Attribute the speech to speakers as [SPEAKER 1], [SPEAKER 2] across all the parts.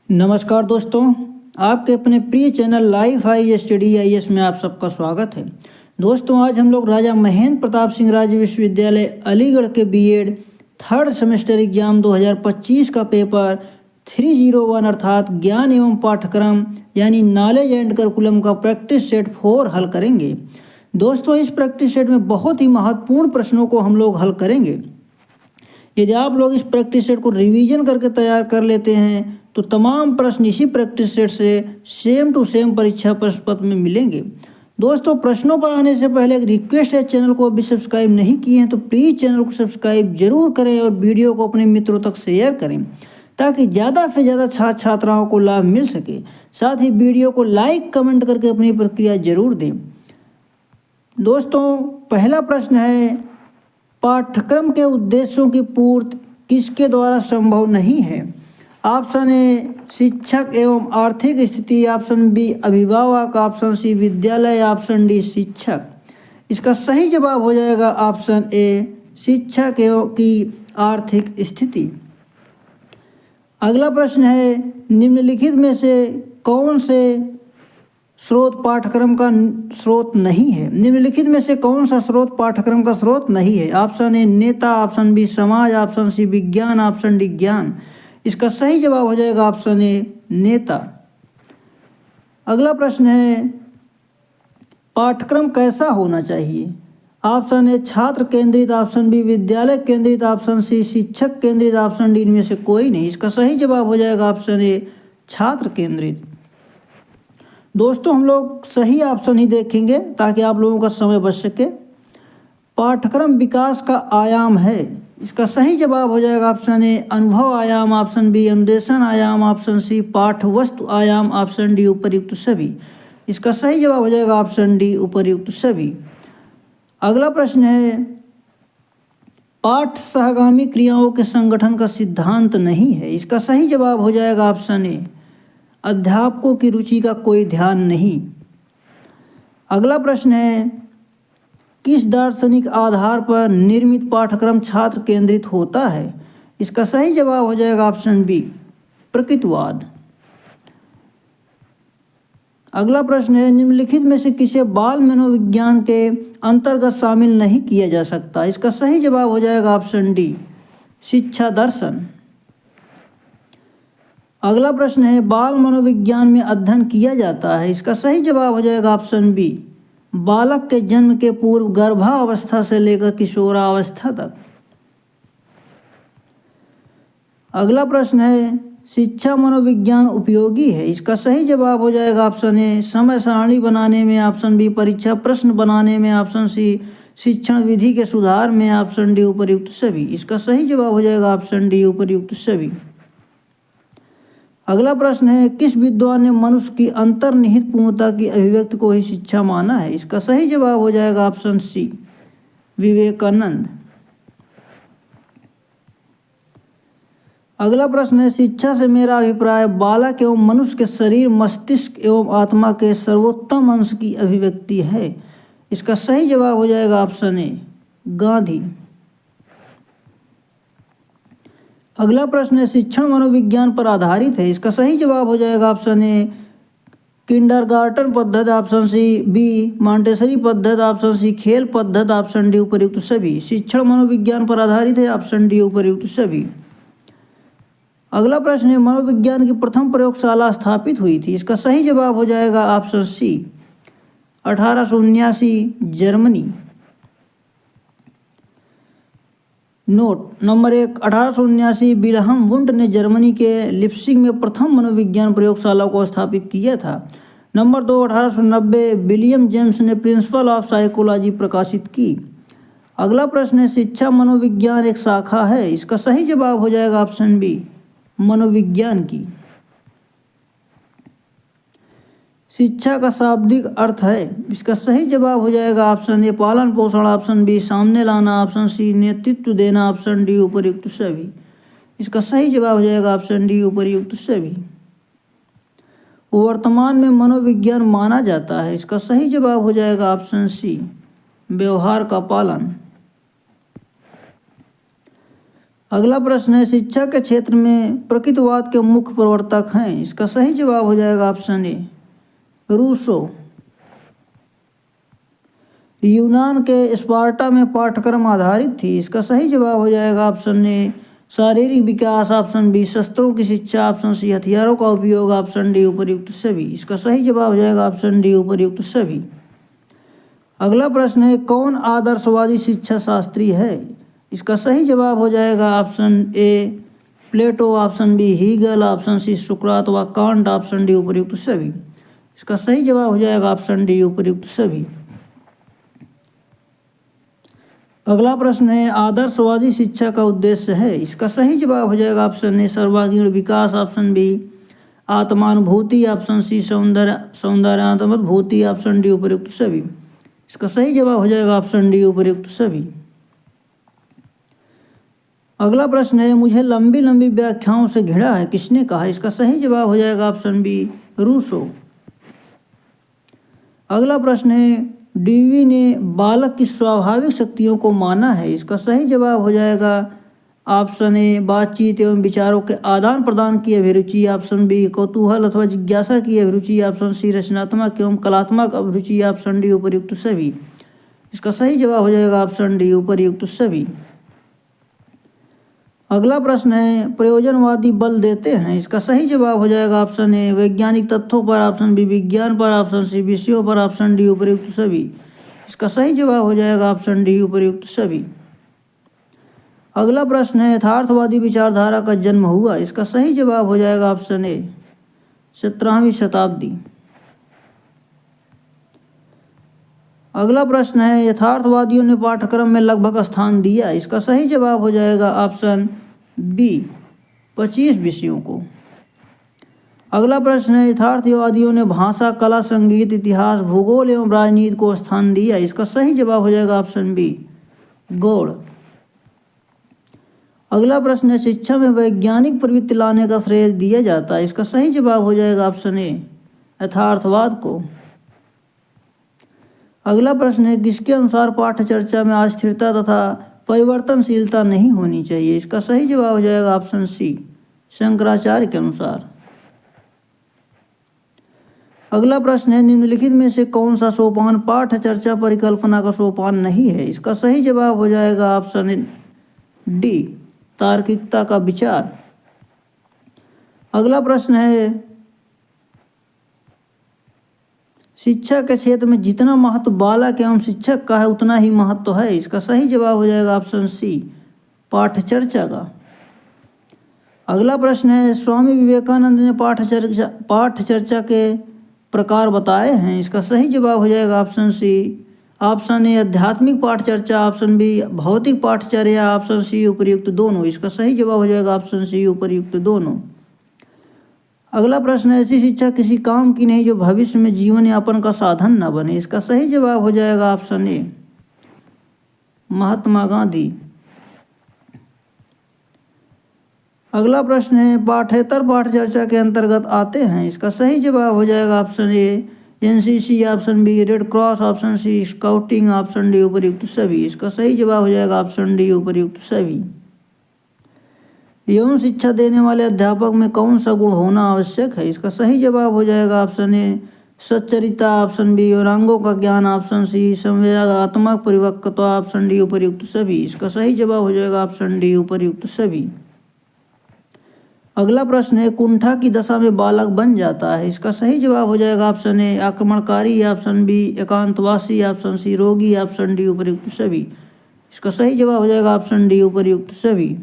[SPEAKER 1] नमस्कार दोस्तों, आपके अपने प्रिय channel life I study IAS में आप सबका स्वागत है। दोस्तों, आज हम लोग राजा महेंद्र प्रताप सिंह राज्य विश्वविद्यालय अलीगढ़ के बीएड थर्ड सेमेस्टर एग्जाम 2025 का पेपर 301 अर्थात ज्ञान एवं पाठ्यक्रम यानी नॉलेज एंड करिकुलम का प्रैक्टिस सेट 4 हल करेंगे। दोस्तों, इस प्रैक्टिस सेट में बहुत ही महत्वपूर्ण प्रश्नों को हम लोग हल करेंगे। यदि आप लोग इस प्रैक्टिस सेट को रिवीजन करके तैयार कर लेते हैं तो तमाम प्रश्न इसी प्रैक्टिस सेट से सेम टू सेम परीक्षा प्रश्न पत्र में मिलेंगे। दोस्तों, प्रश्नों पर आने से पहले एक रिक्वेस्ट है, चैनल को अभी सब्सक्राइब नहीं किए हैं तो प्लीज़ चैनल को सब्सक्राइब जरूर करें और वीडियो को अपने मित्रों तक शेयर करें ताकि ज़्यादा से ज़्यादा छात्र छात्राओं को लाभ मिल सके। साथ ही वीडियो को लाइक कमेंट करके अपनी प्रतिक्रिया जरूर दें। दोस्तों, पहला प्रश्न है, पाठ्यक्रम के उद्देश्यों की पूर्ति किसके द्वारा संभव नहीं है? ऑप्शन ए शिक्षक एवं आर्थिक स्थिति, ऑप्शन बी अभिभावक, ऑप्शन सी विद्यालय, ऑप्शन डी शिक्षक। इसका सही जवाब हो जाएगा ऑप्शन ए शिक्षक एवं की आर्थिक स्थिति। अगला प्रश्न है, निम्नलिखित में से कौन से स्रोत पाठ्यक्रम का स्रोत नहीं है? निम्नलिखित में से कौन सा स्रोत पाठ्यक्रम का स्रोत नहीं है? ऑप्शन ए नेता, ऑप्शन बी समाज, ऑप्शन सी विज्ञान, ऑप्शन डी ज्ञान। इसका सही जवाब हो जाएगा ऑप्शन ए नेता। अगला प्रश्न है, पाठ्यक्रम कैसा होना चाहिए? ऑप्शन ए छात्र केंद्रित, ऑप्शन बी विद्यालय केंद्रित, ऑप्शन सी शिक्षक केंद्रित, ऑप्शन डी इनमें से कोई नहीं। इसका सही जवाब हो जाएगा ऑप्शन ए छात्र केंद्रित। दोस्तों, हम लोग सही ऑप्शन ही देखेंगे ताकि आप लोगों का समय बच सके। पाठ्यक्रम विकास का आयाम है, इसका सही जवाब हो जाएगा ऑप्शन ए अनुभव आयाम, ऑप्शन बी अनुदेशन आयाम, ऑप्शन सी पाठ्यवस्तु आयाम, ऑप्शन डी उपर्युक्त सभी। इसका सही जवाब हो जाएगा ऑप्शन डी उपर्युक्त सभी। अगला प्रश्न है, पाठ सहगामी क्रियाओं के संगठन का सिद्धांत नहीं है। इसका सही जवाब हो जाएगा ऑप्शन ए अध्यापकों की रुचि का कोई ध्यान नहीं। अगला प्रश्न है, किस दार्शनिक आधार पर निर्मित पाठ्यक्रम छात्र केंद्रित होता है? इसका सही जवाब हो जाएगा ऑप्शन बी प्रकृतिवाद। अगला प्रश्न है, निम्नलिखित में से किसे बाल मनोविज्ञान के अंतर्गत शामिल नहीं किया जा सकता? इसका सही जवाब हो जाएगा ऑप्शन डी शिक्षा दर्शन। अगला प्रश्न है, बाल मनोविज्ञान में अध्ययन किया जाता है। इसका सही जवाब हो जाएगा ऑप्शन बी बालक के जन्म के पूर्व गर्भावस्था से लेकर किशोरावस्था तक। अगला प्रश्न है, शिक्षा मनोविज्ञान उपयोगी है। इसका सही जवाब हो जाएगा ऑप्शन ए समय सारणी बनाने में, ऑप्शन बी परीक्षा प्रश्न बनाने में, ऑप्शन सी शिक्षण विधि के सुधार में, ऑप्शन डी उपर्युक्त सभी। इसका सही जवाब हो जाएगा ऑप्शन डी उपर्युक्त सभी। अगला प्रश्न है, किस विद्वान ने मनुष्य की अंतर्निहित पूर्णता की अभिव्यक्ति को ही शिक्षा माना है? इसका सही जवाब हो जाएगा ऑप्शन सी विवेकानंद। अगला प्रश्न है, शिक्षा से मेरा अभिप्राय बालक एवं मनुष्य के शरीर, मस्तिष्क एवं आत्मा के सर्वोत्तम अंश की अभिव्यक्ति है। इसका सही जवाब हो जाएगा ऑप्शन ए गांधी। अगला प्रश्न है, शिक्षण मनोविज्ञान पर आधारित है। इसका सही जवाब हो जाएगा ऑप्शन ए किंडरगार्टन पद्धति, ऑप्शन सी बी मॉन्टेसरी पद्धति, ऑप्शन सी खेल पद्धति, ऑप्शन डी उपर्युक्त सभी। शिक्षण मनोविज्ञान पर आधारित है, ऑप्शन डी उपर्युक्त सभी। अगला प्रश्न है, मनोविज्ञान की प्रथम प्रयोगशाला स्थापित हुई थी। इसका सही जवाब हो जाएगा option C 1879 Germany. Note number 1, 1879 Wilhelm Wundt ने जर्मनी के लिप्सिक में प्रथम मनोविज्ञान प्रयोगशाला को स्थापित किया था। नंबर 2, 1890 विलियम जेम्स ने प्रिंसिपल ऑफ साइकोलॉजी प्रकाशित की। अगला प्रश्न है, शिक्षा मनोविज्ञान एक शाखा है। इसका सही जवाब हो जाएगा ऑप्शन बी मनोविज्ञान की। शिक्षा का शाब्दिक अर्थ है। इसका सही जवाब हो जाएगा ऑप्शन ए पालन पोषण, ऑप्शन बी सामने लाना, ऑप्शन सी नेतृत्व देना, ऑप्शन डी उपर्युक्त सभी। इसका सही जवाब हो जाएगा ऑप्शन डी उपर्युक्त सभी। वर्तमान में मनोविज्ञान माना जाता है। इसका सही जवाब हो जाएगा ऑप्शन सी व्यवहार का पालन। अगला प्रश्न है, शिक्षा के क्षेत्र में प्रकृतिवाद के मुख्य प्रवर्तक हैं। इसका सही जवाब हो जाएगा ऑप्शन ए रूसो। यूनान के स्पार्टा में पाठ्यक्रम आधारित थी। इसका सही जवाब हो जाएगा ऑप्शन ए शारीरिक विकास, ऑप्शन बी शस्त्रों की शिक्षा, ऑप्शन सी हथियारों का उपयोग, ऑप्शन डी उपर्युक्त सभी। इसका सही जवाब हो जाएगा ऑप्शन डी उपर्युक्त सभी। अगला प्रश्न है, कौन आदर्शवादी शिक्षा शास्त्री है? इसका सही जवाब हो जाएगा option A Plato, option B Hegel, option C सुकरात व कांट, ऑप्शन डी उपर्युक्त सभी। इसका सही जवाब हो जाएगा ऑप्शन डी उपर्युक्त सभी। अगला प्रश्न है, आदर्शवादी शिक्षा का उद्देश्य है। इसका सही जवाब हो जाएगा ऑप्शन ए सर्वांगीण विकास, ऑप्शन बी आत्मानुभूति, ऑप्शन सी सौंदर्यात्मक भूति, ऑप्शन डी उपर्युक्त सभी। इसका सही जवाब हो जाएगा ऑप्शन डी उपर्युक्त सभी। अगला प्रश्न है, मुझे लंबी लंबी व्याख्याओं से घिरा है, किसने कहा? इसका सही जवाब हो जाएगा ऑप्शन बी रूसो। अगला प्रश्न है, डीवी ने बालक की स्वाभाविक शक्तियों को माना है। इसका सही जवाब हो जाएगा ऑप्शन ए बातचीत एवं विचारों के आदान प्रदान की अभिरुचि, ऑप्शन बी कौतूहल अथवा जिज्ञासा की अभिरुचि, ऑप्शन सी रचनात्मक एवं कलात्मक अभिरुचि, ऑप्शन डी उपर्युक्त सभी। इसका सही जवाब हो जाएगा ऑप्शन डी उपर्युक्त सभी। अगला प्रश्न है, प्रयोजनवादी बल देते हैं। इसका सही जवाब हो जाएगा ऑप्शन ए वैज्ञानिक तथ्यों पर, ऑप्शन बी विज्ञान पर, ऑप्शन सी विषयों पर, ऑप्शन डी उपर्युक्त सभी। इसका सही जवाब हो जाएगा ऑप्शन डी उपर्युक्त सभी। अगला प्रश्न है, यथार्थवादी विचारधारा का जन्म हुआ। इसका सही जवाब हो जाएगा ऑप्शन ए 17वीं शताब्दी। अगला प्रश्न है, यथार्थवादियों ने पाठ्यक्रम में लगभग स्थान दिया। इसका सही जवाब हो जाएगा ऑप्शन बी 25 विषयों को। अगला प्रश्न है, यथार्थवादियों ने भाषा, कला, संगीत, इतिहास, भूगोल एवं राजनीति को स्थान दिया। इसका सही जवाब हो जाएगा ऑप्शन बी गौड़। अगला प्रश्न है, शिक्षा में वैज्ञानिक प्रवृत्ति लाने का श्रेय दिया जाता है। इसका सही जवाब हो जाएगा ऑप्शन ए यथार्थवाद को। अगला प्रश्न है, किसके अनुसार पाठ्य चर्चा में अस्थिरता तथा परिवर्तनशीलता नहीं होनी चाहिए? इसका सही जवाब हो जाएगा ऑप्शन सी शंकराचार्य के अनुसार। अगला प्रश्न है, निम्नलिखित में से कौन सा सोपान पाठ्य चर्चा परिकल्पना का सोपान नहीं है? इसका सही जवाब हो जाएगा ऑप्शन डी तार्किकता का विचार। अगला प्रश्न है, शिक्षा के क्षेत्र में जितना महत्व बालक एवं शिक्षक का है उतना ही महत्व है। इसका सही जवाब हो जाएगा ऑप्शन सी पाठ्यचर्चा का। अगला प्रश्न है, स्वामी विवेकानंद ने पाठ्यचर्चा के प्रकार बताए हैं। इसका सही जवाब हो जाएगा ऑप्शन सी ऑप्शन ए आध्यात्मिक पाठचर्चा, ऑप्शन बी भौतिक पाठचर्या, ऑप्शन सी उपर्युक्त दोनों। इसका सही जवाब हो जाएगा ऑप्शन सी उपर्युक्त दोनों। अगला प्रश्न है, ऐसी शिक्षा किसी काम की नहीं जो भविष्य में जीवन यापन का साधन न बने। इसका सही जवाब हो जाएगा ऑप्शन ए महात्मा गांधी। अगला प्रश्न है, पाठ्येतर पाठचर्चा के अंतर्गत आते हैं। इसका सही जवाब हो जाएगा option A NCC, option B red cross, option C scouting, option D उपर्युक्त सभी। इसका सही जवाब हो जाएगा ऑप्शन डी उपर्युक्त सभी। यौन शिक्षा देने वाले अध्यापक में कौन सा गुण होना आवश्यक है? इसका सही जवाब हो जाएगा ऑप्शन ए सच्चरिता, ऑप्शन बी यौनांगों का ज्ञान, ऑप्शन सी संवेदनात्मक परिपक्वता, ऑप्शन डी उपर्युक्त सभी। इसका सही जवाब हो जाएगा ऑप्शन डी उपर्युक्त सभी। अगला प्रश्न है, कुंठा की दशा में बालक बन जाता है। इसका सही जवाब हो जाएगा ऑप्शन ए आक्रमणकारी, ऑप्शन बी एकांतवासी, ऑप्शन सी रोगी, ऑप्शन डी उपर्युक्त सभी। इसका सही जवाब हो जाएगा ऑप्शन डी उपर्युक्त सभी।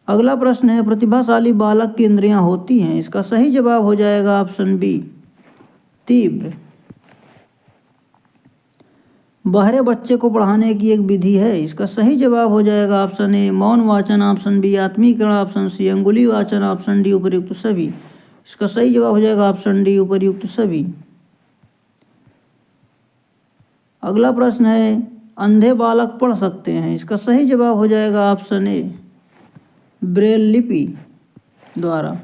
[SPEAKER 1] अगला प्रश्न है, प्रतिभाशाली बालक की इंद्रियां होती हैं। इसका सही जवाब हो जाएगा ऑप्शन बी तीव्र। बहरे बच्चे को पढ़ाने की एक विधि है। इसका सही जवाब हो जाएगा ऑप्शन ए मौन वाचन, ऑप्शन बी आत्मीकरण, ऑप्शन सी अंगुली वाचन, ऑप्शन डी उपर्युक्त सभी। इसका सही जवाब हो जाएगा ऑप्शन डी उपर्युक्त सभी। अगला प्रश्न है, अंधे बालक पढ़ सकते हैं। इसका सही जवाब हो जाएगा ऑप्शन ए ब्रेल लिपि द्वारा।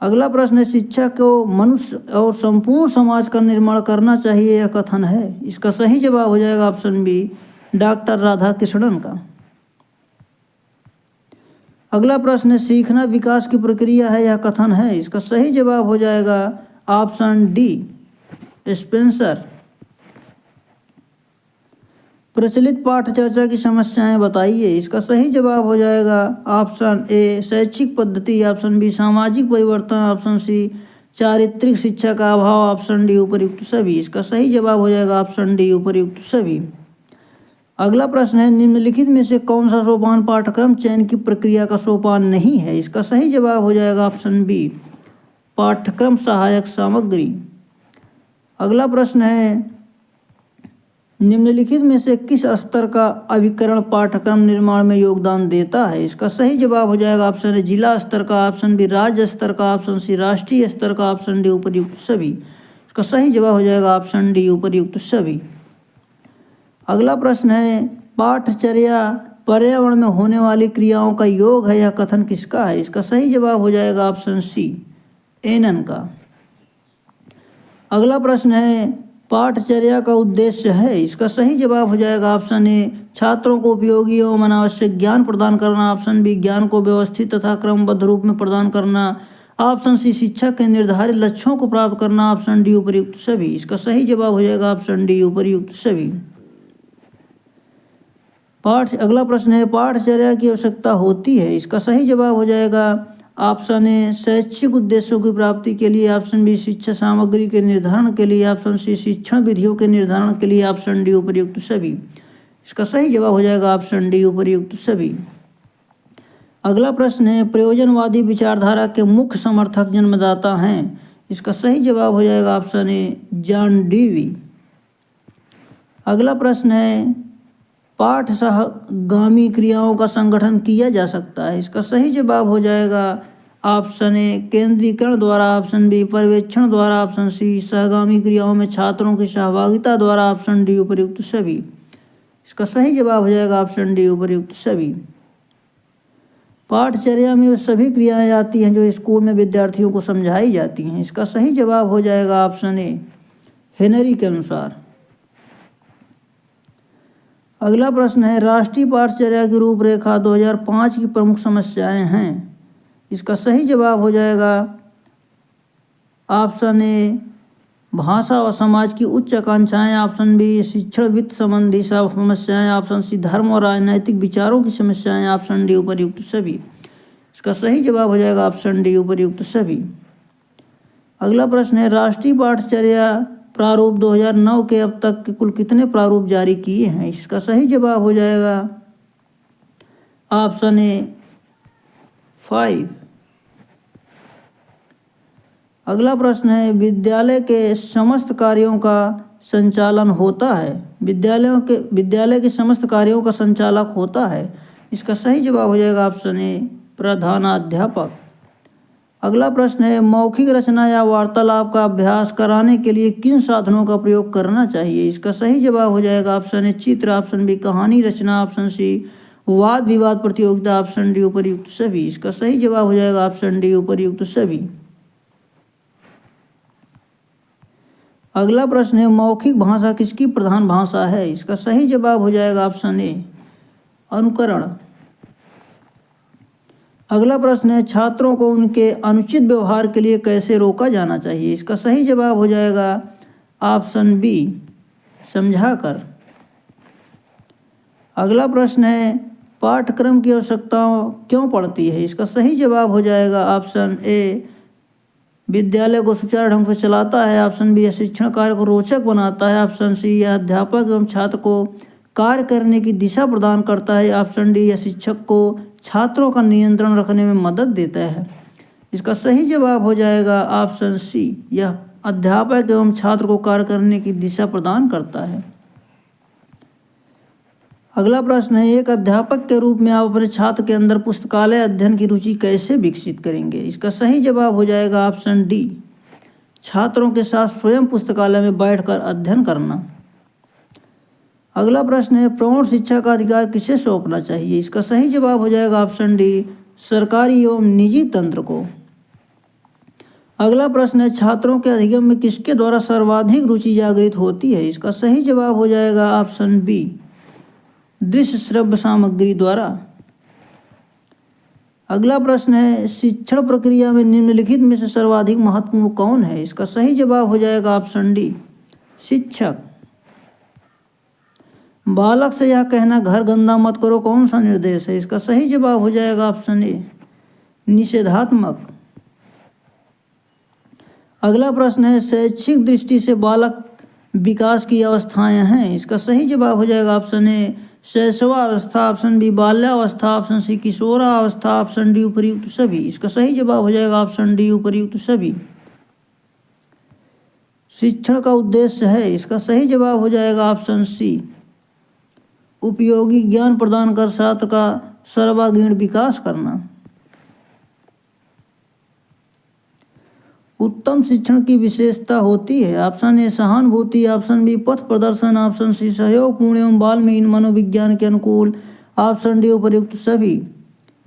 [SPEAKER 1] अगला प्रश्न है, शिक्षा को मनुष्य और संपूर्ण समाज का निर्माण करना चाहिए यह कथन है। इसका सही जवाब हो जाएगा ऑप्शन बी डॉक्टर राधाकृष्णन का। अगला प्रश्न है सीखना विकास की प्रक्रिया है या कथन है। इसका सही जवाब हो जाएगा ऑप्शन डी स्पेंसर। प्रचलित पाठ चर्चा की समस्याएं बताइए। इसका सही जवाब हो जाएगा ऑप्शन ए शैक्षिक पद्धति, ऑप्शन बी सामाजिक परिवर्तन, ऑप्शन सी चारित्रिक शिक्षा का अभाव, ऑप्शन डी उपयुक्त सभी। इसका सही जवाब हो जाएगा ऑप्शन डी उपयुक्त सभी। अगला प्रश्न है निम्नलिखित में से कौन सा सोपान पाठ्यक्रम चयन की प्रक्रिया का सोपान नहीं है। इसका सही जवाब हो जाएगा ऑप्शन बी पाठ्यक्रम सहायक सामग्री। अगला प्रश्न है निम्नलिखित में से किस स्तर का अभिकरण पाठ्यक्रम निर्माण में योगदान देता है। इसका सही जवाब हो जाएगा ऑप्शन ए जिला स्तर का, ऑप्शन बी राज्य स्तर का, ऑप्शन सी राष्ट्रीय स्तर का, ऑप्शन डी उपर्युक्त सभी। इसका सही जवाब हो जाएगा ऑप्शन डी उपर्युक्त सभी। अगला प्रश्न है पाठचर्या पर्यावरण में होने वाली क्रियाओं का योग है यह कथन किसका है। इसका सही जवाब हो जाएगा ऑप्शन सी एनन का। अगला प्रश्न है पाठचर्या का उद्देश्य है। इसका सही जवाब हो जाएगा ऑप्शन ए छात्रों को उपयोगी एवं अनावश्यक ज्ञान प्रदान करना, ऑप्शन बी ज्ञान को व्यवस्थित तथा क्रमबद्ध रूप में प्रदान करना, ऑप्शन सी शिक्षक के निर्धारित लक्ष्यों को प्राप्त करना, ऑप्शन डी उपर्युक्त सभी। इसका सही जवाब हो जाएगा ऑप्शन डी उपर्युक्त सभी। अगला प्रश्न है पाठचर्या की आवश्यकता होती है। इसका सही जवाब हो जाएगा ऑप्शन ए शैक्षिक उद्देश्यों की प्राप्ति के लिए, ऑप्शन बी शिक्षा सामग्री के निर्धारण के लिए, ऑप्शन सी शिक्षण विधियों के निर्धारण के लिए, ऑप्शन डी उपर्युक्त सभी। इसका सही जवाब हो जाएगा ऑप्शन डी उपर्युक्त सभी। अगला प्रश्न है प्रयोजनवादी विचारधारा के मुख्य समर्थक जन्मदाता हैं। इसका सही जवाब हो जाएगा ऑप्शन ए जॉन डीवी। अगला प्रश्न है पाठ सहगामी क्रियाओं का संगठन किया जा सकता है। इसका सही जवाब हो जाएगा ऑप्शन ए केंद्रीकरण द्वारा, ऑप्शन बी पर्यवेक्षण द्वारा, ऑप्शन सी सहगामी क्रियाओं में छात्रों की सहभागिता द्वारा, ऑप्शन डी उपर्युक्त सभी। इसका सही जवाब हो जाएगा ऑप्शन डी उपर्युक्त सभी। पाठचर्या में सभी क्रियाएं आती हैं जो स्कूल में विद्यार्थियों को समझाई जाती हैं। इसका सही जवाब हो जाएगा ऑप्शन ए हेनरी के अनुसार। अगला प्रश्न है राष्ट्रीय पाठचर्या की रूपरेखा 2005 की प्रमुख समस्याएं हैं। इसका सही जवाब हो जाएगा ऑप्शन ए भाषा और समाज की उच्च आकांक्षाएं, ऑप्शन बी शिक्षण वित्त संबंधी समस्याएं, ऑप्शन सी धर्म और राजनैतिक विचारों की समस्याएं, ऑप्शन डी उपर्युक्त सभी। इसका सही जवाब हो जाएगा ऑप्शन डी उपर्युक्त सभी। अगला प्रश्न है राष्ट्रीय पाठचर्या प्रारूप 2009 के अब तक के कुल कितने प्रारूप जारी किए हैं। इसका सही जवाब हो जाएगा ऑप्शन ए 5। अगला प्रश्न है विद्यालय के समस्त कार्यों का संचालन होता है। विद्यालय के समस्त कार्यों का संचालक होता है। इसका सही जवाब हो जाएगा ऑप्शन ए प्रधानाध्यापक। अगला प्रश्न है मौखिक रचना या वार्तालाप का अभ्यास कराने के लिए किन साधनों का प्रयोग करना चाहिए। इसका सही जवाब हो जाएगा ऑप्शन ए चित्र, ऑप्शन बी कहानी रचना, ऑप्शन सी वाद विवाद प्रतियोगिता, ऑप्शन डी उपर्युक्त सभी। इसका सही जवाब हो जाएगा ऑप्शन डी उपर्युक्त सभी। अगला प्रश्न है मौखिक भाषा किसकी प्रधान भाषा है। इसका सही जवाब हो जाएगा ऑप्शन ए अनुकरण। अगला प्रश्न है छात्रों को उनके अनुचित व्यवहार के लिए कैसे रोका जाना चाहिए। इसका सही जवाब हो जाएगा ऑप्शन बी समझाकर। अगला प्रश्न है पाठ्यक्रम की आवश्यकता क्यों पड़ती है। इसका सही जवाब हो जाएगा ऑप्शन ए विद्यालय को सुचारू ढंग से चलाता है, ऑप्शन बी शिक्षण कार्य को रोचक बनाता है, ऑप्शन सी यह अध्यापक एवं छात्र को कार्य करने की दिशा प्रदान करता है, ऑप्शन डी यह शिक्षक को छात्रों का नियंत्रण रखने में मदद देता है। इसका सही जवाब हो जाएगा ऑप्शन सी यह अध्यापक एवं छात्र को कार्य करने की दिशा प्रदान करता है। अगला प्रश्न है एक अध्यापक के रूप में आप अपने छात्र के अंदर पुस्तकालय अध्ययन की रुचि कैसे विकसित करेंगे। इसका सही जवाब हो जाएगा ऑप्शन डी छात्रों के साथ स्वयं पुस्तकालय में बैठकर अध्ययन करना। अगला प्रश्न है प्रौढ़ शिक्षा का अधिकार किसे सौंपना चाहिए। इसका सही जवाब हो जाएगा ऑप्शन डी सरकारी एवं निजी तंत्र को। अगला प्रश्न है छात्रों के अधिगम में किसके द्वारा सर्वाधिक रुचि जागृत होती है। इसका सही जवाब हो जाएगा ऑप्शन बी दृश्य श्रव्य सामग्री द्वारा। अगला प्रश्न है, शिक्षण प्रक्रिया में निम्नलिखित में से सर्वाधिक महत्वपूर्ण कौन है? इसका सही जवाब हो जाएगा ऑप्शन डी, शिक्षक। बालक से यह कहना घर गंदा मत करो कौन सा निर्देश है? इसका सही जवाब हो जाएगा ऑप्शन ए, निषेधात्मक। अगला प्रश्न है, शैक्षिक दृष्टि से बालक विकास की अवस्थाएं हैं। इसका सही जवाब हो जाएगा ऑप्शन ए, शैशवावस्था, ऑप्शन बी बाल्यावस्था, ऑप्शन सी किशोरावस्था, ऑप्शन डी उपर्युक्त सभी। इसका सही जवाब हो जाएगा ऑप्शन डी, उपर्युक्त सभी। शिक्षण का उद्देश्य है, इसका सही जवाब हो जाएगा ऑप्शन सी, उपयोगी ज्ञान प्रदान कर छात्र का सर्वांगीण विकास करना। उत्तम शिक्षण की विशेषता होती है, ऑप्शन ए सहानुभूति, ऑप्शन बी पथ प्रदर्शन, ऑप्शन सी सहयोगपूर्ण एवं बालमीन मनोविज्ञान के अनुकूल, ऑप्शन डी उपर्युक्त सभी।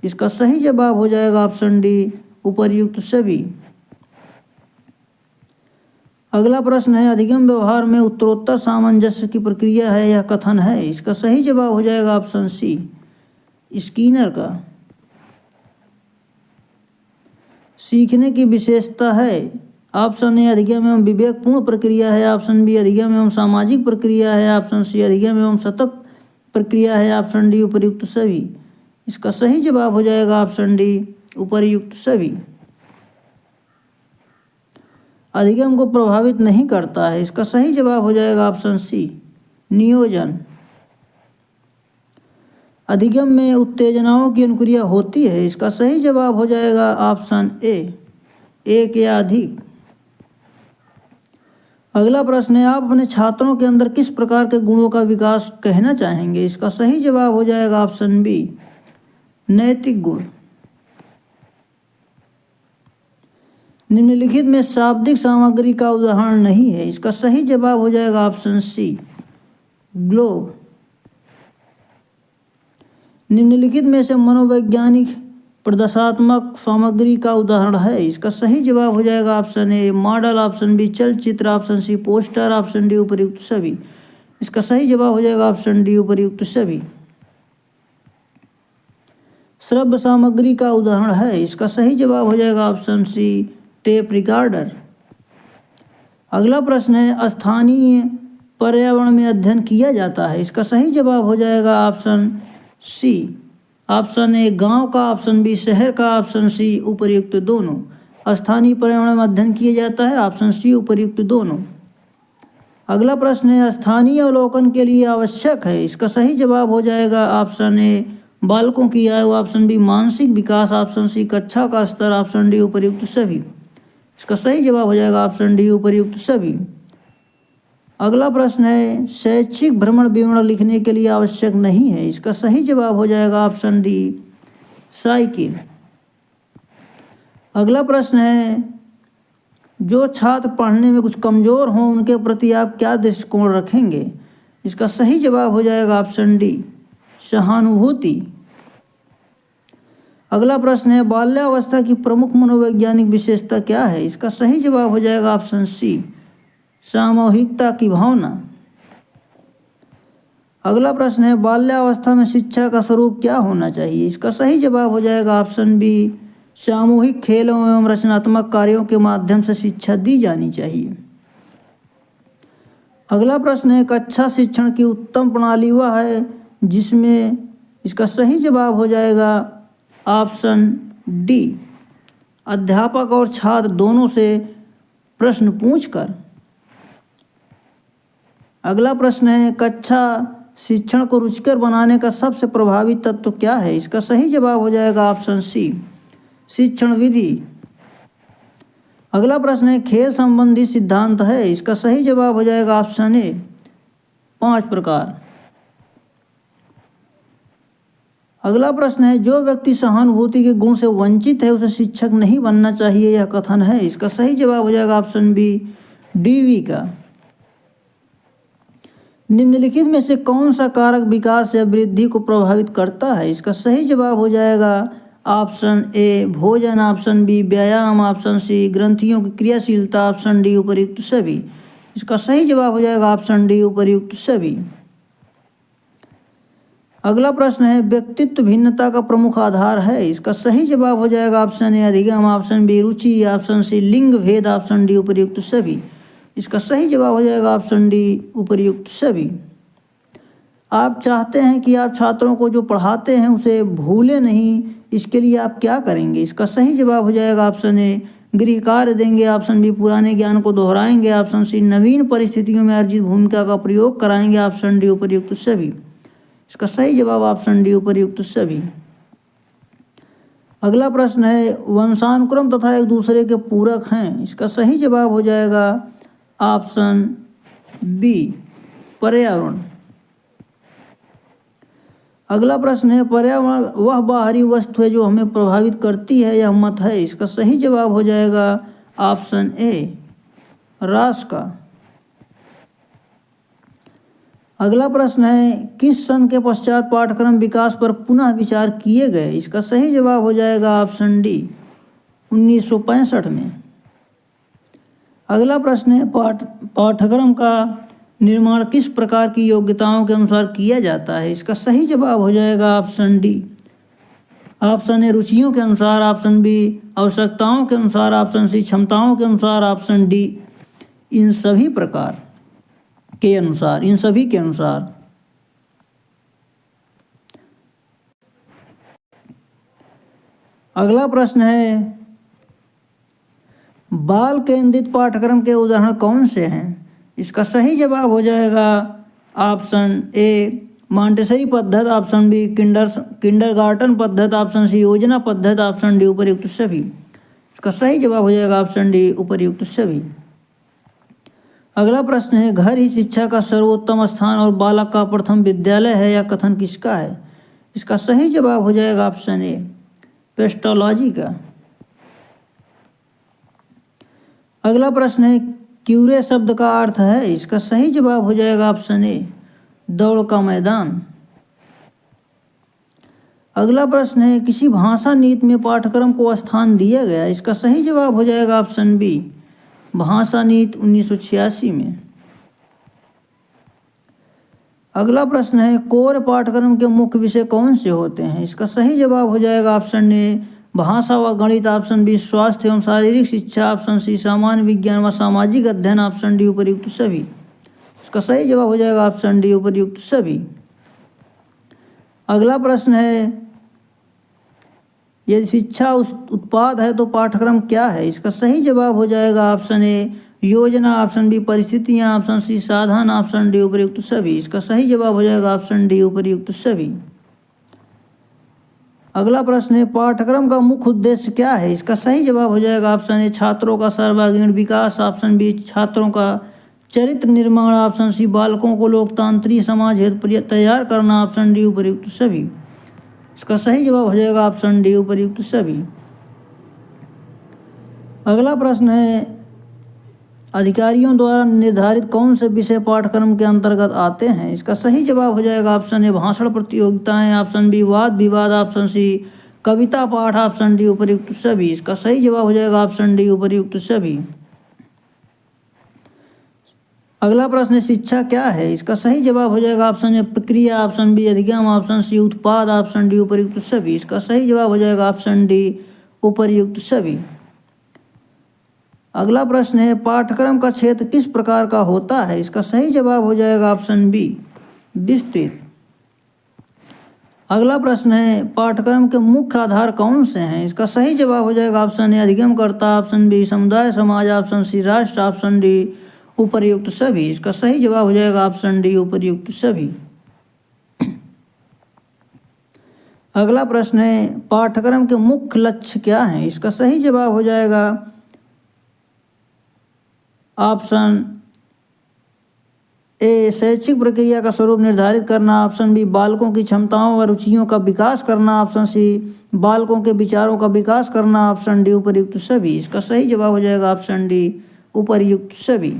[SPEAKER 1] इसका सही जवाब हो जाएगा ऑप्शन डी, उपर्युक्त सभी। अगला प्रश्न है, अधिगम व्यवहार में उत्तरोत्तर सामंजस्य की प्रक्रिया है यह कथन है। इसका सही जवाब हो जाएगा ऑप्शन सी, स्किनर का। सीखने की विशेषता है, ऑप्शन ए अधिगम एवं विवेकपूर्ण प्रक्रिया है, ऑप्शन बी अधिगम एवं सामाजिक प्रक्रिया है, ऑप्शन सी अधिगम एवं सतत प्रक्रिया है, ऑप्शन डी उपर्युक्त सभी। इसका सही जवाब हो जाएगा ऑप्शन डी, उपर्युक्त सभी। अधिगम को प्रभावित नहीं करता है, इसका सही जवाब हो जाएगा ऑप्शन सी, नियोजन। अधिगम में उत्तेजनाओं की अनुक्रिया होती है, इसका सही जवाब हो जाएगा ऑप्शन ए, एक या अधिक। अगला प्रश्न है, आप अपने छात्रों के अंदर किस प्रकार के गुणों का विकास कहना चाहेंगे? इसका सही जवाब हो जाएगा ऑप्शन बी, नैतिक गुण। निम्नलिखित में शाब्दिक सामग्री का उदाहरण नहीं है, इसका सही जवाब हो जाएगा ऑप्शन सी, ग्लोब। निम्नलिखित में से मनोवैज्ञानिक प्रदर्शनात्मक सामग्री का उदाहरण है, इसका सही जवाब हो जाएगा option A, model, option B चलचित्र, option C poster, option D उपर्युक्त सभी। इसका सही जवाब हो जाएगा ऑप्शन डी, उपर्युक्त सभी। श्रव्य सामग्री का उदाहरण है, इसका सही जवाब हो जाएगा ऑप्शन सी, टेप रिकॉर्डर। अगला प्रश्न है, स्थानीय पर्यावरण में अध्ययन किया जाता है, इसका सही जवाब हो जाएगा ऑप्शन सी, ऑप्शन ए गांव का, ऑप्शन बी शहर का, ऑप्शन सी उपर्युक्त दोनों। स्थानीय पर्यावरण में अध्ययन किया जाता है, ऑप्शन सी उपर्युक्त दोनों। अगला प्रश्न है, स्थानीय अवलोकन के लिए आवश्यक है, इसका सही जवाब हो जाएगा ऑप्शन ए बालकों की आयु, ऑप्शन बी मानसिक विकास, ऑप्शन सी कक्षा का स्तर, ऑप्शन डी उपर्युक्त सभी। इसका सही जवाब हो जाएगा ऑप्शन डी, उपर्युक्त सभी। अगला प्रश्न है, शैक्षिक भ्रमण विवरण लिखने के लिए आवश्यक नहीं है, इसका सही जवाब हो जाएगा ऑप्शन डी, साइकिल। अगला प्रश्न है, जो छात्र पढ़ने में कुछ कमज़ोर हों उनके प्रति आप क्या दृष्टिकोण रखेंगे? इसका सही जवाब हो जाएगा ऑप्शन डी, सहानुभूति। अगला प्रश्न है, बाल्यावस्था की प्रमुख मनोवैज्ञानिक विशेषता क्या है? इसका सही जवाब हो जाएगा ऑप्शन सी, सामूहिकता की भावना। अगला प्रश्न है, बाल्यावस्था में शिक्षा का स्वरूप क्या होना चाहिए? इसका सही जवाब हो जाएगा ऑप्शन बी, सामूहिक खेलों एवं रचनात्मक कार्यों के माध्यम से शिक्षा दी जानी चाहिए। अगला प्रश्न है, कक्षा शिक्षण की उत्तम प्रणाली वह है जिसमें, इसका सही जवाब हो जाएगा ऑप्शन डी, अध्यापक और छात्र दोनों से प्रश्न पूछकर। अगला प्रश्न है, कक्षा शिक्षण को रुचिकर बनाने का सबसे प्रभावी तत्व क्या है? इसका सही जवाब हो जाएगा ऑप्शन सी, शिक्षण विधि। अगला प्रश्न है, खेल संबंधी सिद्धांत है, इसका सही जवाब हो जाएगा ऑप्शन ए, 5 प्रकार। अगला प्रश्न है, जो व्यक्ति सहानुभूति के गुण से वंचित है उसे शिक्षक नहीं बनना चाहिए यह कथन है, इसका सही जवाब हो जाएगा ऑप्शन बी, डीवी का। निम्नलिखित में से कौन सा कारक विकास या वृद्धि को प्रभावित करता है? इसका सही जवाब हो जाएगा ऑप्शन ए, भोजन, ऑप्शन बी व्यायाम, ऑप्शन सी ग्रंथियों की क्रियाशीलता, ऑप्शन डी उपर्युक्त सभी। इसका सही जवाब हो जाएगा ऑप्शन डी, उपर्युक्त सभी। अगला प्रश्न है व्यक्तित्व भिन्नता का प्रमुख आधार है। इसका सही जवाब हो जाएगा ऑप्शन ए अधिगम, ऑप्शन बी रुचि, ऑप्शन सी लिंग भेद, ऑप्शन डी उपर्युक्त सभी। इसका सही जवाब हो जाएगा ऑप्शन डी उपर्युक्त सभी। आप चाहते हैं कि आप छात्रों को जो पढ़ाते हैं उसे भूले नहीं, इसके लिए आप क्या करेंगे? इसका सही जवाब हो जाएगा ऑप्शन ए गृह कार्य देंगे, ऑप्शन बी पुराने ज्ञान को दोहराएंगे, ऑप्शन सी नवीन परिस्थितियों में अर्जित भूमिका का प्रयोग कराएंगे, ऑप्शन डी उपर्युक्त सभी। इसका सही जवाब ऑप्शन डी उपर्युक्त सभी। अगला प्रश्न है वंशानुक्रम तथा एक दूसरे के पूरक हैं। इसका सही जवाब हो जाएगा ऑप्शन बी पर्यावरण। अगला प्रश्न है पर्यावरण वह बाहरी वस्तु है जो हमें प्रभावित करती है या मत है। इसका सही जवाब हो जाएगा ऑप्शन ए रास का। अगला प्रश्न है किस सन के पश्चात पाठ्यक्रम विकास पर पुनः विचार किए गए। इसका सही जवाब हो जाएगा ऑप्शन डी 1965 में। अगला प्रश्न है पाठ्यक्रम का निर्माण किस प्रकार की योग्यताओं के अनुसार किया जाता है। इसका सही जवाब हो जाएगा ऑप्शन डी। ऑप्शन ए रुचियों के अनुसार, ऑप्शन बी आवश्यकताओं के अनुसार, ऑप्शन सी क्षमताओं के अनुसार, ऑप्शन डी इन सभी प्रकार के अनुसार, इन सभी के अनुसार। अगला प्रश्न है बाल केंद्रित पाठ्यक्रम के उदाहरण कौन से हैं। इसका सही जवाब हो जाएगा ऑप्शन ए मॉन्टेसरी पद्धति, ऑप्शन बी किंडरगार्टन पद्धति, ऑप्शन सी योजना पद्धति, ऑप्शन डी उपर्युक्त सभी। इसका सही जवाब हो जाएगा ऑप्शन डी उपर्युक्त सभी। अगला प्रश्न है घर ही शिक्षा का सर्वोत्तम स्थान और बालक का प्रथम विद्यालय है, या कथन किसका है। इसका सही जवाब हो जाएगा ऑप्शन ए पेस्टोलॉजी का। अगला प्रश्न है क्यूरे शब्द का अर्थ है। इसका सही जवाब हो जाएगा ऑप्शन ए दौड़ का मैदान। अगला प्रश्न है किसी भाषा नीति में पाठ्यक्रम को स्थान दिया गया। इसका सही जवाब हो जाएगा ऑप्शन बी भाषा नीति 1986 में। अगला प्रश्न है कोर पाठ्यक्रम के मुख्य विषय कौन से होते हैं। इसका सही जवाब हो जाएगा ऑप्शन ए भाषा व गणित, ऑप्शन बी स्वास्थ्य एवं शारीरिक शिक्षा, ऑप्शन सी सामान्य विज्ञान व सामाजिक अध्ययन, ऑप्शन डी उपर्युक्त सभी। इसका सही जवाब हो जाएगा ऑप्शन डी उपर्युक्त सभी। अगला प्रश्न है यदि शिक्षा उत्पाद है तो पाठ्यक्रम क्या है। इसका सही जवाब हो जाएगा ऑप्शन ए योजना, ऑप्शन बी परिस्थितियाँ, ऑप्शन सी साधन, ऑप्शन डी उपर्युक्त सभी। इसका सही जवाब हो जाएगा ऑप्शन डी उपर्युक्त सभी। अगला प्रश्न है पाठ्यक्रम का मुख्य उद्देश्य क्या है। इसका सही जवाब हो जाएगा ऑप्शन ए छात्रों का सर्वांगीण विकास, ऑप्शन बी छात्रों का चरित्र निर्माण, ऑप्शन सी बालकों को लोकतांत्रिक समाज हेतु तैयार करना, ऑप्शन डी उपर्युक्त सभी। इसका सही जवाब हो जाएगा ऑप्शन डी उपर्युक्त सभी। अगला प्रश्न है अधिकारियों द्वारा निर्धारित कौन से विषय पाठ्यक्रम के अंतर्गत आते हैं। इसका सही जवाब हो जाएगा ऑप्शन ए भाषण प्रतियोगिताएं, ऑप्शन बी वाद विवाद, ऑप्शन सी कविता पाठ, ऑप्शन डी उपर्युक्त सभी। इसका सही जवाब हो जाएगा ऑप्शन डी उपर्युक्त सभी। अगला प्रश्न है शिक्षा क्या है। इसका सही जवाब हो जाएगा ऑप्शन ए प्रक्रिया, ऑप्शन बी अधिगम, ऑप्शन सी उत्पाद, ऑप्शन डी उपर्युक्त सभी। इसका सही जवाब हो जाएगा ऑप्शन डी उपर्युक्त सभी। अगला प्रश्न है पाठ्यक्रम का क्षेत्र किस प्रकार का होता है। इसका सही जवाब हो जाएगा ऑप्शन बी विस्तृत। अगला प्रश्न है पाठ्यक्रम के मुख्य आधार कौन से हैं। इसका सही जवाब हो जाएगा ऑप्शन ए अधिगमकर्ता, ऑप्शन बी समुदाय समाज, ऑप्शन सी राष्ट्र, ऑप्शन डी उपर्युक्त सभी। इसका सही जवाब हो जाएगा ऑप्शन डी उपर्युक्त सभी। अगला प्रश्न है पाठ्यक्रम के मुख्य लक्ष्य क्या हैं। इसका सही जवाब हो जाएगा ऑप्शन ए शैक्षिक प्रक्रिया का स्वरूप निर्धारित करना, ऑप्शन बी बालकों की क्षमताओं व रुचियों का विकास करना, ऑप्शन सी बालकों के विचारों का विकास करना, ऑप्शन डी उपर्युक्त सभी। इसका सही जवाब हो जाएगा ऑप्शन डी उपर्युक्त सभी।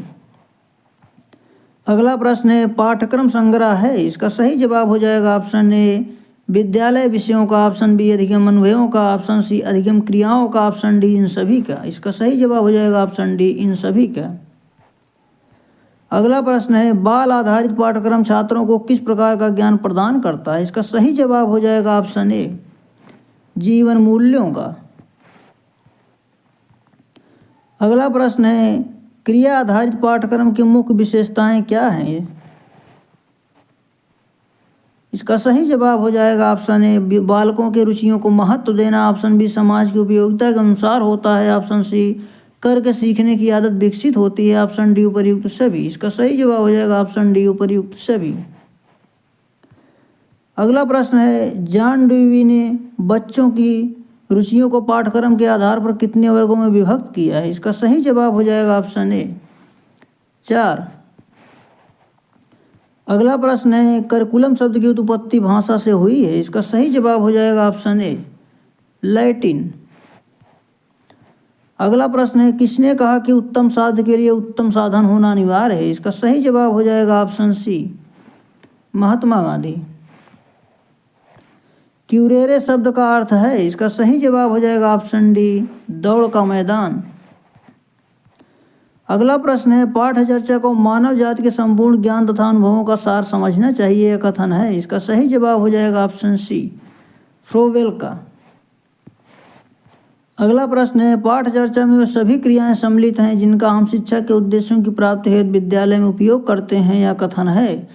[SPEAKER 1] अगला प्रश्न है पाठ्यक्रम संग्रह है। इसका सही जवाब हो जाएगा ऑप्शन ए विद्यालय विषयों का, ऑप्शन बी अधिगम अनुभवों का, ऑप्शन सी अधिगम क्रियाओं का, ऑप्शन डी इन सभी का। इसका सही जवाब हो जाएगा ऑप्शन डी इन सभी का। अगला प्रश्न है बाल आधारित पाठ्यक्रम छात्रों को किस प्रकार का ज्ञान प्रदान करता है? इसका सही जवाब हो जाएगा ऑप्शन ए, जीवन मूल्यों का। अगला प्रश्न है क्रिया आधारित पाठ्यक्रम की मुख्य विशेषताएं क्या हैं? इसका सही जवाब हो जाएगा ऑप्शन ए, बालकों के रुचियों को महत्व देना। ऑप्शन बी, समाज की उपयोगिता के अनुसार होता है। ऑप्शन सी, करके सीखने की आदत विकसित होती है। ऑप्शन डी, उपर्युक्त सभी। इसका सही जवाब हो जाएगा ऑप्शन डी, उपर्युक्त सभी। अगला प्रश्न है जॉन डेवी ने बच्चों की रुचियों को पाठ्यक्रम के आधार पर कितने वर्गों में विभक्त किया है? इसका सही जवाब हो जाएगा ऑप्शन ए, 4। अगला प्रश्न है करिकुलम शब्द की उत्पत्ति भाषा से हुई है। इसका सही जवाब हो जाएगा ऑप्शन ए, लैटिन। अगला प्रश्न है किसने कहा कि उत्तम साध्य के लिए उत्तम साधन होना अनिवार्य है? इसका सही जवाब हो जाएगा ऑप्शन सी, महात्मा गांधी। क्यूरेरे शब्द का अर्थ है? इसका सही जवाब हो जाएगा ऑप्शन डी, दौड़ का मैदान। अगला प्रश्न है पाठ्य चर्चा को मानव जाति के संपूर्ण ज्ञान तथा अनुभवों का सार समझना चाहिए, यह कथन है। इसका सही जवाब हो जाएगा ऑप्शन सी, फ्रोवेल का। अगला प्रश्न है पाठ्य चर्चा में वे सभी क्रियाएं सम्मिलित हैं जिनका हम शिक्षा के उद्देश्यों की प्राप्ति हेतु विद्यालय में उपयोग करते हैं, यह कथन है।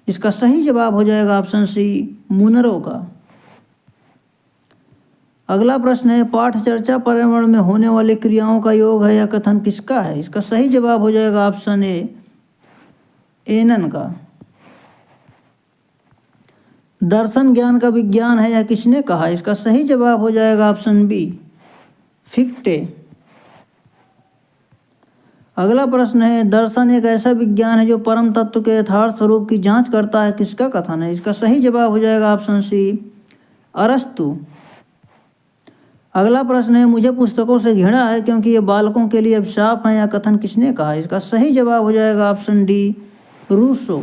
[SPEAKER 1] इसका सही जवाब हो जाएगा ऑप्शन सी, मुनरो का। अगला प्रश्न है पाठ्य चर्चा पर्यावरण में होने वाली क्रियाओं का योग है, यह कथन किसका है? इसका सही जवाब हो जाएगा ऑप्शन ए, एनन का। दर्शन ज्ञान का विज्ञान है, यह किसने कहा? इसका सही जवाब हो जाएगा ऑप्शन बी, फिक्टे। अगला प्रश्न है दर्शन एक ऐसा विज्ञान है जो परम तत्व के यथार्थ स्वरूप की जांच करता है, किसका कथन है? इसका सही जवाब हो जाएगा ऑप्शन सी, अरस्तु। अगला प्रश्न है मुझे पुस्तकों से घृणा है क्योंकि ये बालकों के लिए अभिशाप है, यह कथन किसने कहा? इसका सही जवाब हो जाएगा ऑप्शन डी, रूसो।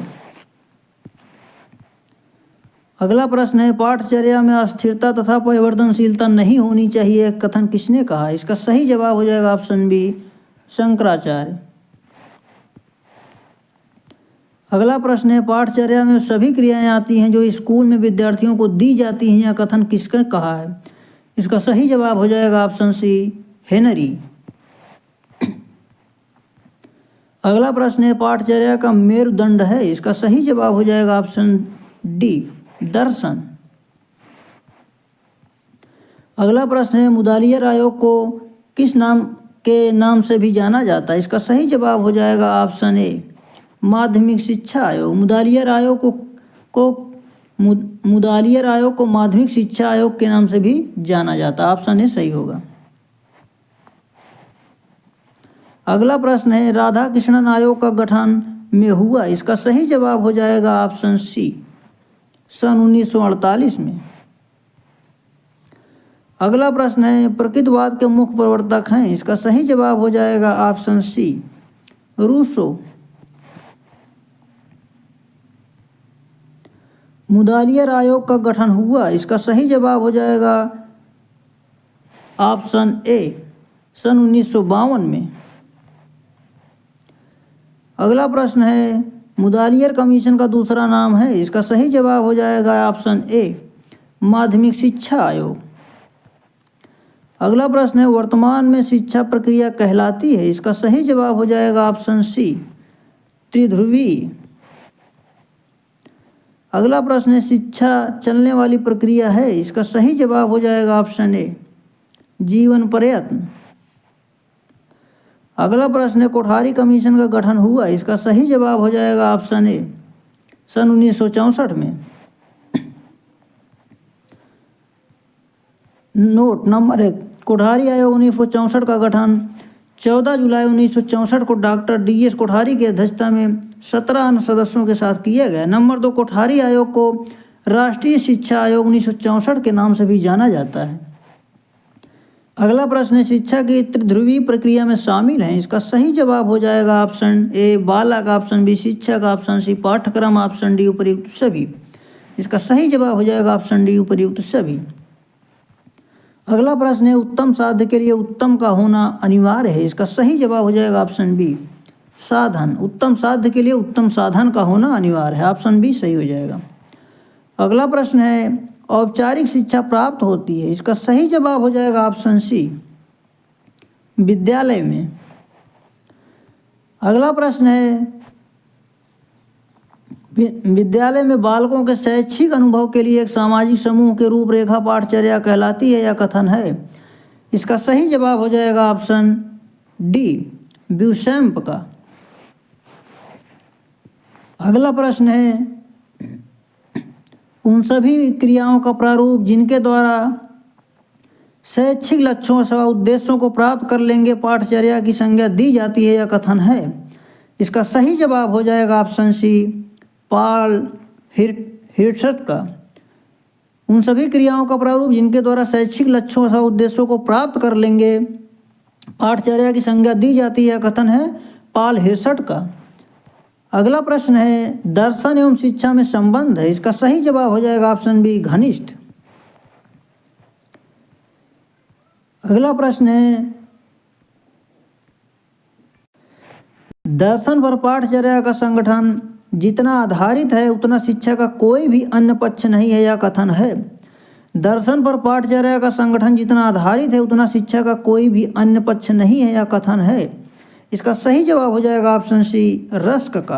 [SPEAKER 1] अगला प्रश्न है पाठचर्या में अस्थिरता तथा परिवर्तनशीलता नहीं होनी चाहिए, कथन किसने कहा? इसका सही जवाब हो जाएगा ऑप्शन बी, शंकराचार्य। अगला प्रश्न है पाठचर्या में सभी क्रियाएं आती हैं जो स्कूल में विद्यार्थियों को दी जाती हैं, यह कथन किसने कहा है? इसका सही जवाब हो जाएगा ऑप्शन सी, हेनरी। अगला प्रश्न है पाठचर्या का मेरुदंड है, इसका सही जवाब हो जाएगा ऑप्शन डी, दर्शन। अगला प्रश्न है मुदालियर आयोग को किस नाम के नाम से भी जाना जाता है? इसका सही जवाब हो जाएगा ऑप्शन ए, माध्यमिक शिक्षा आयोग। मुदालियर आयोग को माध्यमिक शिक्षा आयोग के नाम से भी जाना जाता है। ऑप्शन ए सही होगा। अगला प्रश्न है राधा कृष्णन आयोग का गठन में हुआ, इसका सही जवाब हो जाएगा ऑप्शन सी, सन 1948 में। अगला प्रश्न है प्रकृतिवाद के मुख्य प्रवर्तक हैं, इसका सही जवाब हो जाएगा ऑप्शन सी, रूसो। मुदालियर आयोग का गठन हुआ, इसका सही जवाब हो जाएगा ऑप्शन ए, सन 1952 में। अगला प्रश्न है मुदालियर कमीशन का दूसरा नाम है, इसका सही जवाब हो जाएगा ऑप्शन ए, माध्यमिक शिक्षा आयोग। अगला प्रश्न है वर्तमान में शिक्षा प्रक्रिया कहलाती है, इसका सही जवाब हो जाएगा ऑप्शन सी, त्रिध्रुवी। अगला प्रश्न है शिक्षा चलने वाली प्रक्रिया है, इसका सही जवाब हो जाएगा ऑप्शन ए, जीवन प्रयत्न। अगला प्रश्न है कोठारी कमीशन का गठन हुआ, इसका सही जवाब हो जाएगा ऑप्शन ए, सन 1964 में। नोट नंबर 1, कोठारी आयोग 1964 का गठन 14 जुलाई 1964 को डॉक्टर डी.एस. कोठारी की अध्यक्षता में 17 अन्य सदस्यों के साथ किया गया। नंबर 2, कोठारी आयोग को राष्ट्रीय शिक्षा आयोग 1964 के नाम से भी जाना जाता है। अगला प्रश्न है शिक्षा की त्रिध्रुवी प्रक्रिया में शामिल है, इसका सही जवाब हो जाएगा ऑप्शन ए, बालक। ऑप्शन बी, शिक्षक। ऑप्शन सी, पाठ्यक्रम। ऑप्शन डी, उपर्युक्त सभी। इसका सही जवाब हो जाएगा ऑप्शन डी, उपर्युक्त सभी। अगला प्रश्न है उत्तम साध्य के लिए उत्तम का होना अनिवार्य है, इसका सही जवाब हो जाएगा ऑप्शन बी, साधन, उत्तम साध्य के लिए उत्तम साधन का होना अनिवार्य है। ऑप्शन बी सही हो जाएगा। अगला प्रश्न है औपचारिक शिक्षा प्राप्त होती है, इसका सही जवाब हो जाएगा ऑप्शन सी विद्यालय में। अगला प्रश्न है विद्यालय में बालकों के शैक्षिक अनुभव के लिए एक सामाजिक समूह के रूपरेखा पाठचर्या कहलाती है या कथन है, इसका सही जवाब हो जाएगा ऑप्शन डी ब्यूसैम्प का। अगला प्रश्न है उन सभी क्रियाओं का प्रारूप जिनके द्वारा शैक्षिक लक्ष्यों अथवा उद्देश्यों को प्राप्त कर लेंगे पाठचर्या की संज्ञा दी जाती है या कथन है, इसका सही जवाब हो जाएगा ऑप्शन सी पॉल हिरटजर का। उन सभी क्रियाओं का प्रारूप जिनके द्वारा शैक्षिक लक्ष्यों अथवा उद्देश्यों को प्राप्त कर लेंगे पाठचर्या की संज्ञा दी जाती है या कथन है पॉल हिरटजर का। अगला प्रश्न है दर्शन एवं शिक्षा में संबंध है, इसका सही जवाब हो जाएगा ऑप्शन बी घनिष्ठ। अगला प्रश्न है दर्शन पर पाठचर्या का संगठन जितना आधारित है उतना शिक्षा का कोई भी अन्य पक्ष नहीं है या कथन है। दर्शन पर पाठचर्या का संगठन जितना आधारित है उतना शिक्षा का कोई भी अन्य पक्ष नहीं है या कथन है, इसका सही जवाब हो जाएगा ऑप्शन सी रस्क का।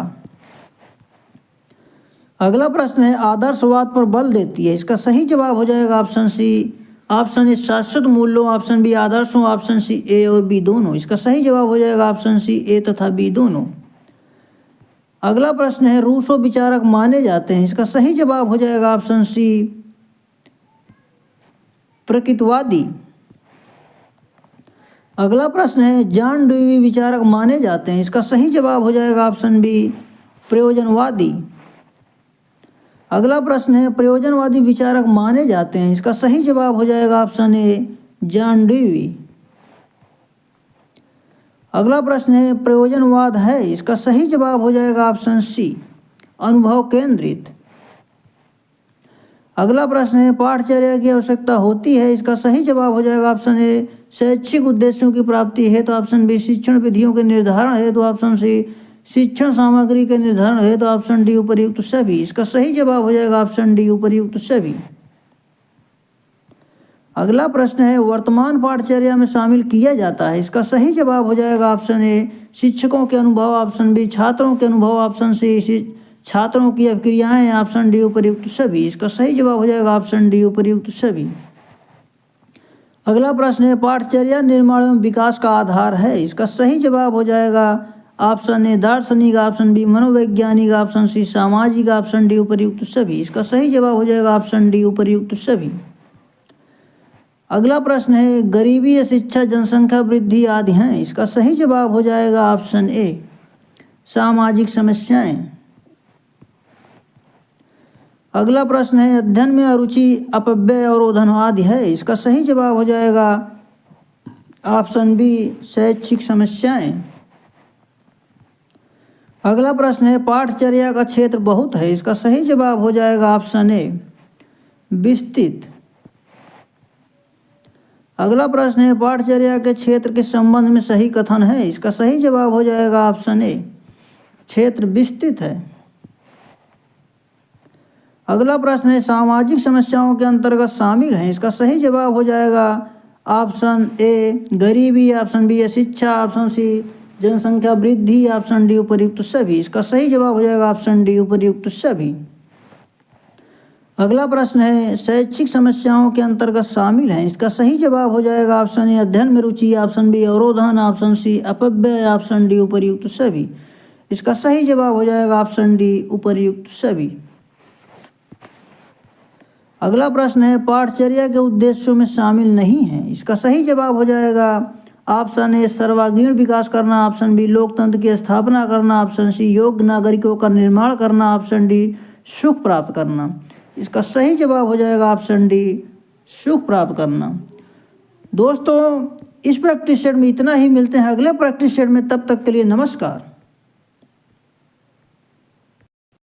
[SPEAKER 1] अगला प्रश्न है आदर्शवाद पर बल देती है, इसका सही जवाब हो जाएगा ऑप्शन सी ऑप्शन ए शाश्वत मूल्यों, ऑप्शन बी आदर्शों, ऑप्शन सी ए और बी दोनों, इसका सही जवाब हो जाएगा ऑप्शन सी ए तथा बी दोनों। अगला प्रश्न है रूसो विचारक माने जाते हैं, इसका सही जवाब हो जाएगा ऑप्शन सी प्रकृतिवादी। अगला प्रश्न है जॉन डेवी विचारक माने जाते हैं, इसका सही जवाब हो जाएगा ऑप्शन बी प्रयोजनवादी। अगला प्रश्न है प्रयोजनवादी विचारक माने जाते हैं, इसका सही जवाब हो जाएगा ऑप्शन ए जॉन डेवी। अगला प्रश्न है प्रयोजनवाद है, इसका सही जवाब हो जाएगा ऑप्शन सी अनुभव केंद्रित। अगला प्रश्न है पाठचर्या की आवश्यकता होती है, इसका सही जवाब हो जाएगा ऑप्शन ए शैक्षिक उद्देश्यों की प्राप्ति है तो ऑप्शन बी शिक्षण विधियों के निर्धारण है तो ऑप्शन सी शिक्षण सामग्री के निर्धारण है तो ऑप्शन डी उपर्युक्त सभी, इसका सही जवाब हो जाएगा ऑप्शन डी उपर्युक्त सभी। अगला प्रश्न है वर्तमान पाठचर्या में शामिल किया जाता है, इसका सही जवाब हो जाएगा ऑप्शन ए शिक्षकों के अनुभव, ऑप्शन बी छात्रों के अनुभव, ऑप्शन सी छात्रों की अभिक्रियाएं, ऑप्शन डी उपर्युक्त सभी, इसका सही जवाब हो जाएगा ऑप्शन डी उपर्युक्त सभी। अगला प्रश्न है पाठचर्या निर्माण एवं विकास का आधार है, इसका सही जवाब हो जाएगा ऑप्शन ए दार्शनिक, ऑप्शन बी मनोवैज्ञानिक, ऑप्शन सी सामाजिक, ऑप्शन डी उपर्युक्त सभी, इसका सही जवाब हो जाएगा ऑप्शन डी उपर्युक्त सभी। अगला प्रश्न है गरीबी या शिक्षा जनसंख्या वृद्धि आदि हैं, इसका सही जवाब हो जाएगा ऑप्शन ए सामाजिक समस्याएं। अगला प्रश्न है अध्ययन में अरुचि अपव्यय अवरोधन आदि है, इसका सही जवाब हो जाएगा ऑप्शन बी शैक्षिक समस्याएं। अगला प्रश्न है पाठचर्या का क्षेत्र बहुत है, इसका सही जवाब हो जाएगा ऑप्शन ए विस्तृत। अगला प्रश्न है पाठचर्या के क्षेत्र के संबंध में सही कथन है, इसका सही जवाब हो जाएगा ऑप्शन ए क्षेत्र विस्तृत है। अगला प्रश्न है सामाजिक समस्याओं के अंतर्गत शामिल हैं, इसका सही जवाब हो जाएगा ऑप्शन ए गरीबी, ऑप्शन बी शिक्षा, ऑप्शन सी जनसंख्या वृद्धि, ऑप्शन डी उपर्युक्त सभी, इसका सही जवाब हो जाएगा ऑप्शन डी उपर्युक्त सभी। अगला प्रश्न है शैक्षिक समस्याओं के अंतर्गत शामिल हैं, इसका सही जवाब हो जाएगा ऑप्शन ए अध्ययन में रुचि, ऑप्शन बी अवरोधन, ऑप्शन सी अपव्यय, ऑप्शन डी उपर्युक्त सभी, इसका सही जवाब हो जाएगा ऑप्शन डी उपर्युक्त सभी। अगला प्रश्न है पाठचर्या के उद्देश्यों में शामिल नहीं है, इसका सही जवाब हो जाएगा ऑप्शन ए सर्वांगीण विकास करना, ऑप्शन बी लोकतंत्र की स्थापना करना, ऑप्शन सी योग्य नागरिकों का निर्माण करना, ऑप्शन डी सुख प्राप्त करना, इसका सही जवाब हो जाएगा ऑप्शन डी सुख प्राप्त करना। दोस्तों इस प्रैक्टिस सेट में इतना ही, मिलते हैं अगले प्रैक्टिस सेट में, तब तक के लिए नमस्कार।